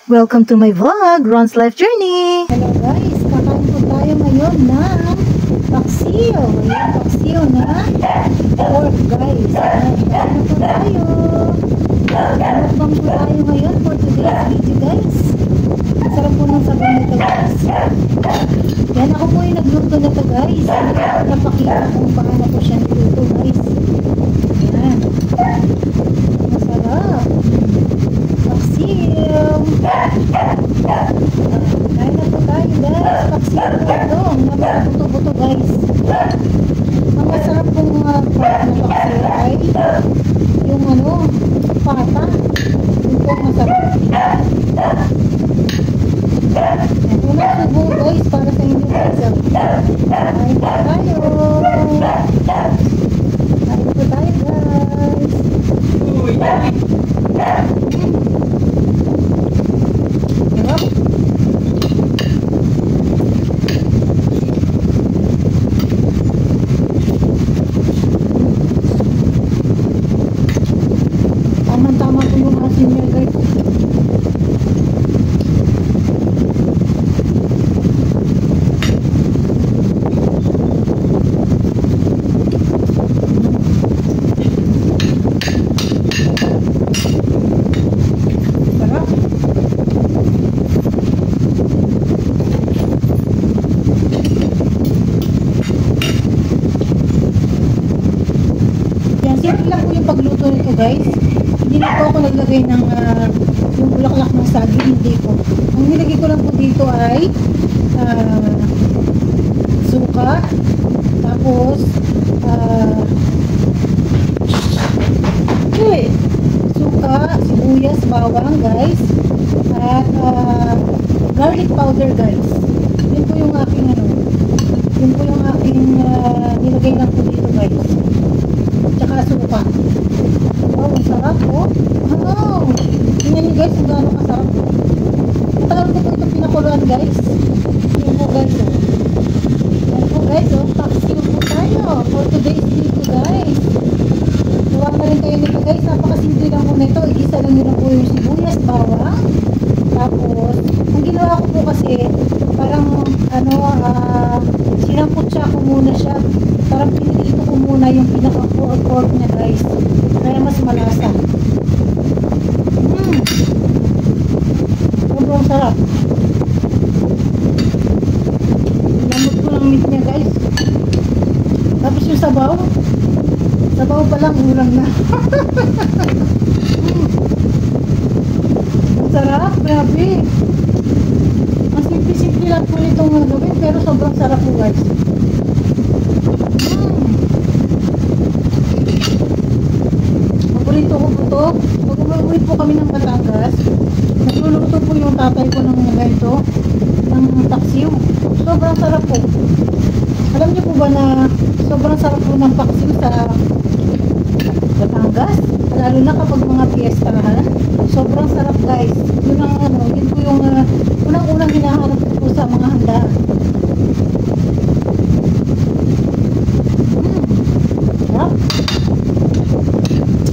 Welcome to my vlog, Ron's Life Journey! Hello guys, kakain po tayo ngayon ng paksiw. Ayan, paksiw na pork guys. Ayan, kakain po tayo. Mukbang po tayo ngayon for today's video guys. Sarap po ng sabaw nito guys. Yan, ako po yung nagluto nito guys. Napakita kung paano po siya nagluto guys. Ayan. Masarap. Paksiw. Kain na po tayo guys. Paksiw po ito. Napabuto-buto guys. Ang masarap pong pork na paksiw ay yung pata. Yung po masarap. Unang subo guys para sa inyo guys. Kain po tayo. Kain po tayo guys. Tama po yung asin niya guys. Sarap. Yan, simple lang po yung pagluto nito guys. Hindi na po ako naglagay ng yung bulaklak ng saging, hindi po. Ang nilagay ko lang po dito ay suka, tapos suka, sibuyas, bawang guys, at garlic powder guys. Yun po yung aking yun po yung aking nilagay lang po dito guys. Tsaka suka. Wow, ang sarap po. Wow! Tingnan nyo guys kung gaano kasarap po. Matagal ko po ito pinakuluan guys. Yan po guys oh. Yan po guys oh. Paksiw po tayo for today's video guys. Gawa na rin kayo nito guys. Napakasimple lang po nito. Igisa lang nyo lang po yung sibuyas, bawang. Tapos, ang ginawa ko po kasi parang sinamputsa ko muna siya. Parang pinilito ko muna yung pinaka-pork niya guys. Kaya mas malasa. Sobrang sarap. Lamot ko lang meat niya guys. Tapos yung sabaw. Sabaw pa lang ulam na. Ang sarap. Grabe. Ang simple-simple lang po nitong gawin. Pero sobrang sarap po guys. Paborito ko po ito. Pag umuwi po kami ng Batangas, nagluluto po yung tatay ko ng ganito, ng paksiw. Sobrang sarap po. Alam niyo po ba na sobrang sarap po ng paksiw sa Batangas? Lalo na kapag mga piyestahan. Sobrang sarap guys. Yun ang yun po yung unang-unang hinahanap po sa mga handaan. Sarap.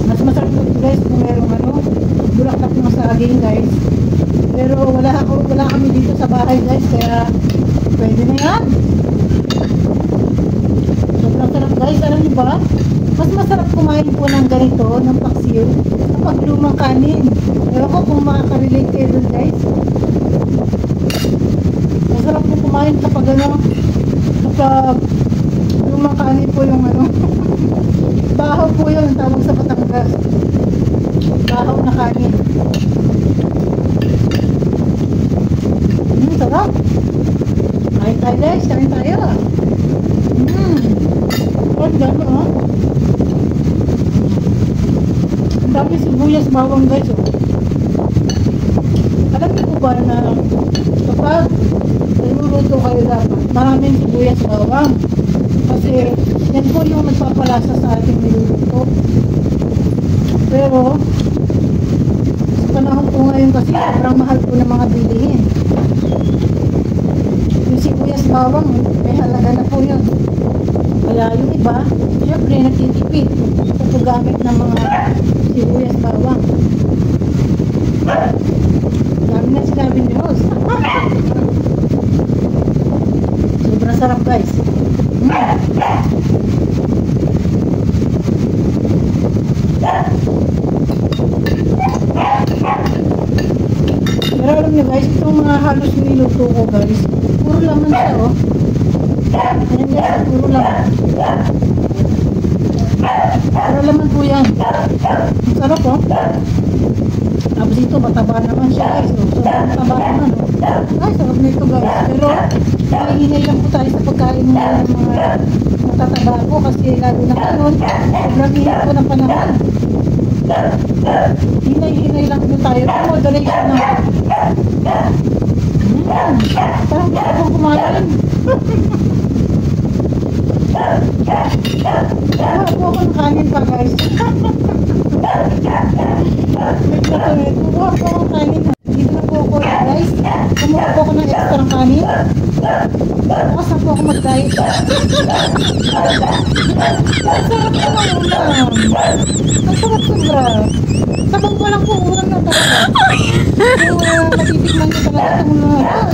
Mas masarap po guys kung merong bulaklak ng saging guys. Pero wala kami dito sa bahay guys, kaya pwede na yan. Sobrang sarap guys. Alam niyo ba? Mas masarap kumain po ng ganito, ng paksiw, kapag lumang kanin. Ewan ko kung makaka-relate kayo dun guys. Masarap po kumain kapag kapag lumang kanin po yung bahaw po yun, tawag sa Batangas. Bahaw na kanin. Sarap. Kain tayo guys, kain tayo. Ang dami ang dami sibuyas, bawang guys oh. Alam niyo po ba na kapag niluluto kayo dapat maraming sibuyas, bawang, kasi yan po yung nagpapalasa sa ating niluluto. Pero sa panahon po ngayon kasi sobrang mahal po ng mga bilihin. Yung sibuyas, bawang may halaga na po yun. Kaya yung iba, syempre nagtitipid sa paggamit ng mga sibuyas, bawang. Dami na Pero alam niyo guys, itong mga halos niluto ko guys, puro laman siya oh. Ayan guys, puro laman. Puro laman po yan. Ang sarap oh. Tapos ito, mataba naman siya guys oh. Sobrang mataba naman oh. Ay, sarap nito guys. Pero, hinay lang po tayo sa pagkain ng mga matataba po kasi lalo na ngayon, sobrang init po ng panahon. Hinay lang po tayo. Moderation na. Parang gusto kong kumain. Wala po akong kanin pa guys. Kumuha po akong kanin. Dito na po ako guys. Kumuha po ako ng extra kanin. Bukas na po ako mag-diet. Ang sarap ko ng ulam. Ang sarap sobra. Sabang ko lang po ulam na talaga. So, matitikman ko talaga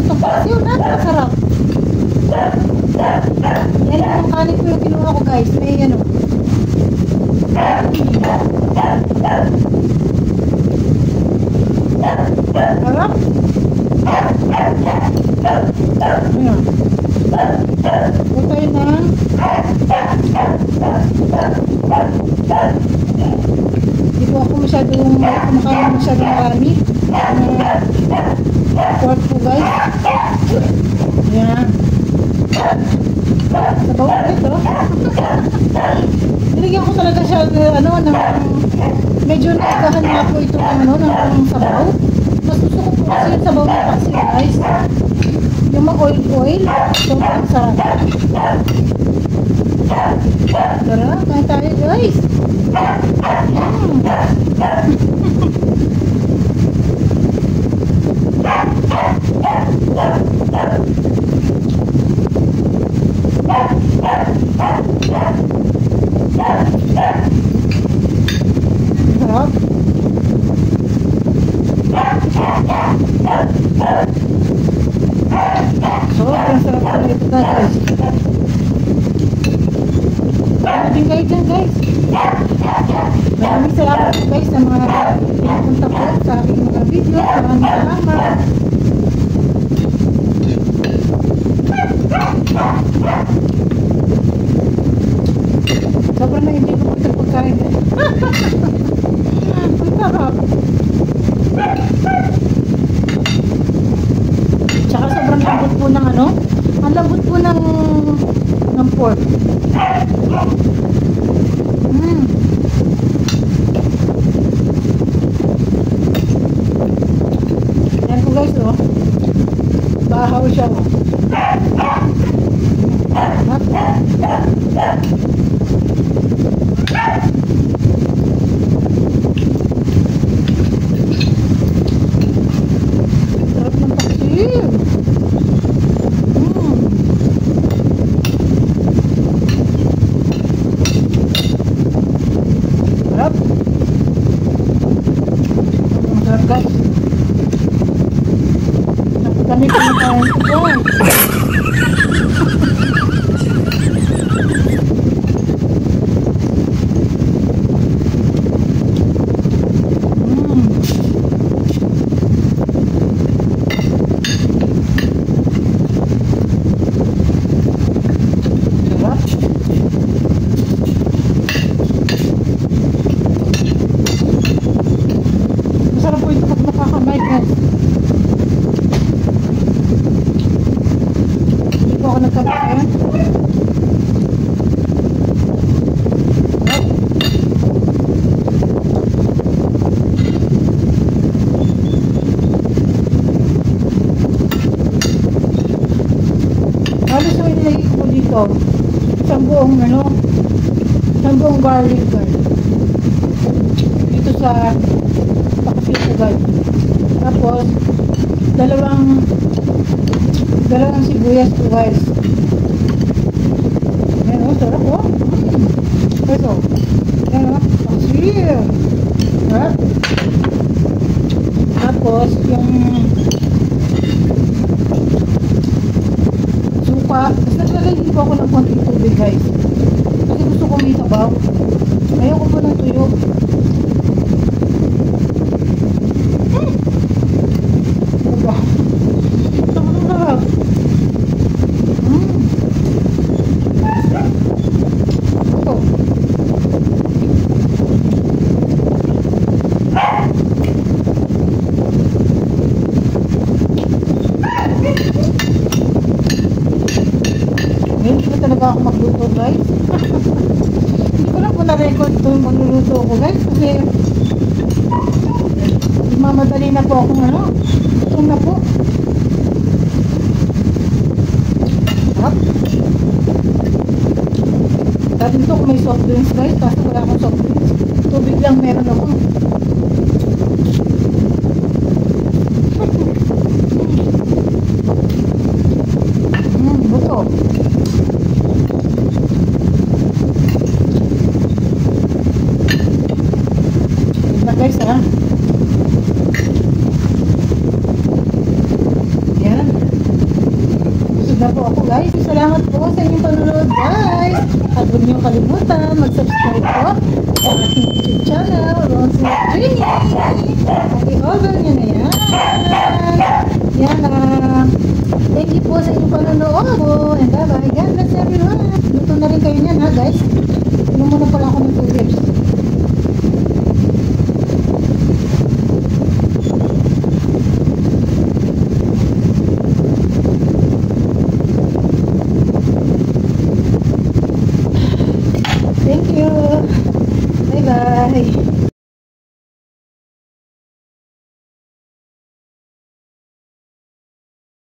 itong pasyo na. Ang sarap. Yan ang kanin ko yung kinuha ko guys. May ano. Harap. Ayan. Huwag tayo ng hindi po ako masyadong kumakain masyadong marami. Pork po guys. Ayan. Sabaw ulit oh. Nilagyan ko talaga siya ano, ng medyo nagahan nga po ito ng ano, ng sabaw. Mas gusto ko po kasi yung sabaw na paksi guys. Yung ma-oil. Sobrang sarap. Tara, kain tayo guys. Sarap. Sobrang sarap pala ito guys. Maraming kayo dyan guys. Maraming salamat po guys sa mga pinapunta po sa aking mga video. Maraming salamat. Sobrang na-enjoy ko po ito pagkain. Ang sarap. Tsaka sobrang lambot po ng ano. Ang lambot po ng pork. Yan po guys oh. Bahaw siya oh. Sarap ng paksiw. Sarap. Ang sarap guys. Kami kumakain ito guys. Masarap po ito pag nakakamay guys. Hindi po ako nagkakain. Halos may nilagay ko dito. Isang buong ano, isang buong garlic guys. Dito sa pakasito guys. Tapos dalawang sibuyas po guys. Ayan o, sarap o. Ito. Ayan o, paksiw. Sarap. Tapos yung suka. Tapos naglagay Maglalagay pa ako ng konting tubig guys. Kasi gusto ko may sabaw. Ayoko po ng tuyo. Diba? Sarap. Ito. Hindi ko talaga ako magluto guys. Hindi ko lang po na-record ito yung magluluto ko guys. Kasi mamadali na po akong ano. Gutom na po. Sarap. Sabi nito kung may soft drinks guys. Kasi wala akong soft drinks. Tubig lang meron ako. Buto. Diba guys ha? Yan. Busog na po ako guys. Salamat po sa inyong panonood guys. At huwag niyong kalimutan mag-subscribe po sa aking YouTube channel, Ron's Life Journey. I-over niyo na yan. Yan thank you po sa inyong panonood. And bye-bye. God bless everyone. Luto na rin kayo niyan ha guys. Inom muna pala ako ng 2 years. Thank you. Bye-bye.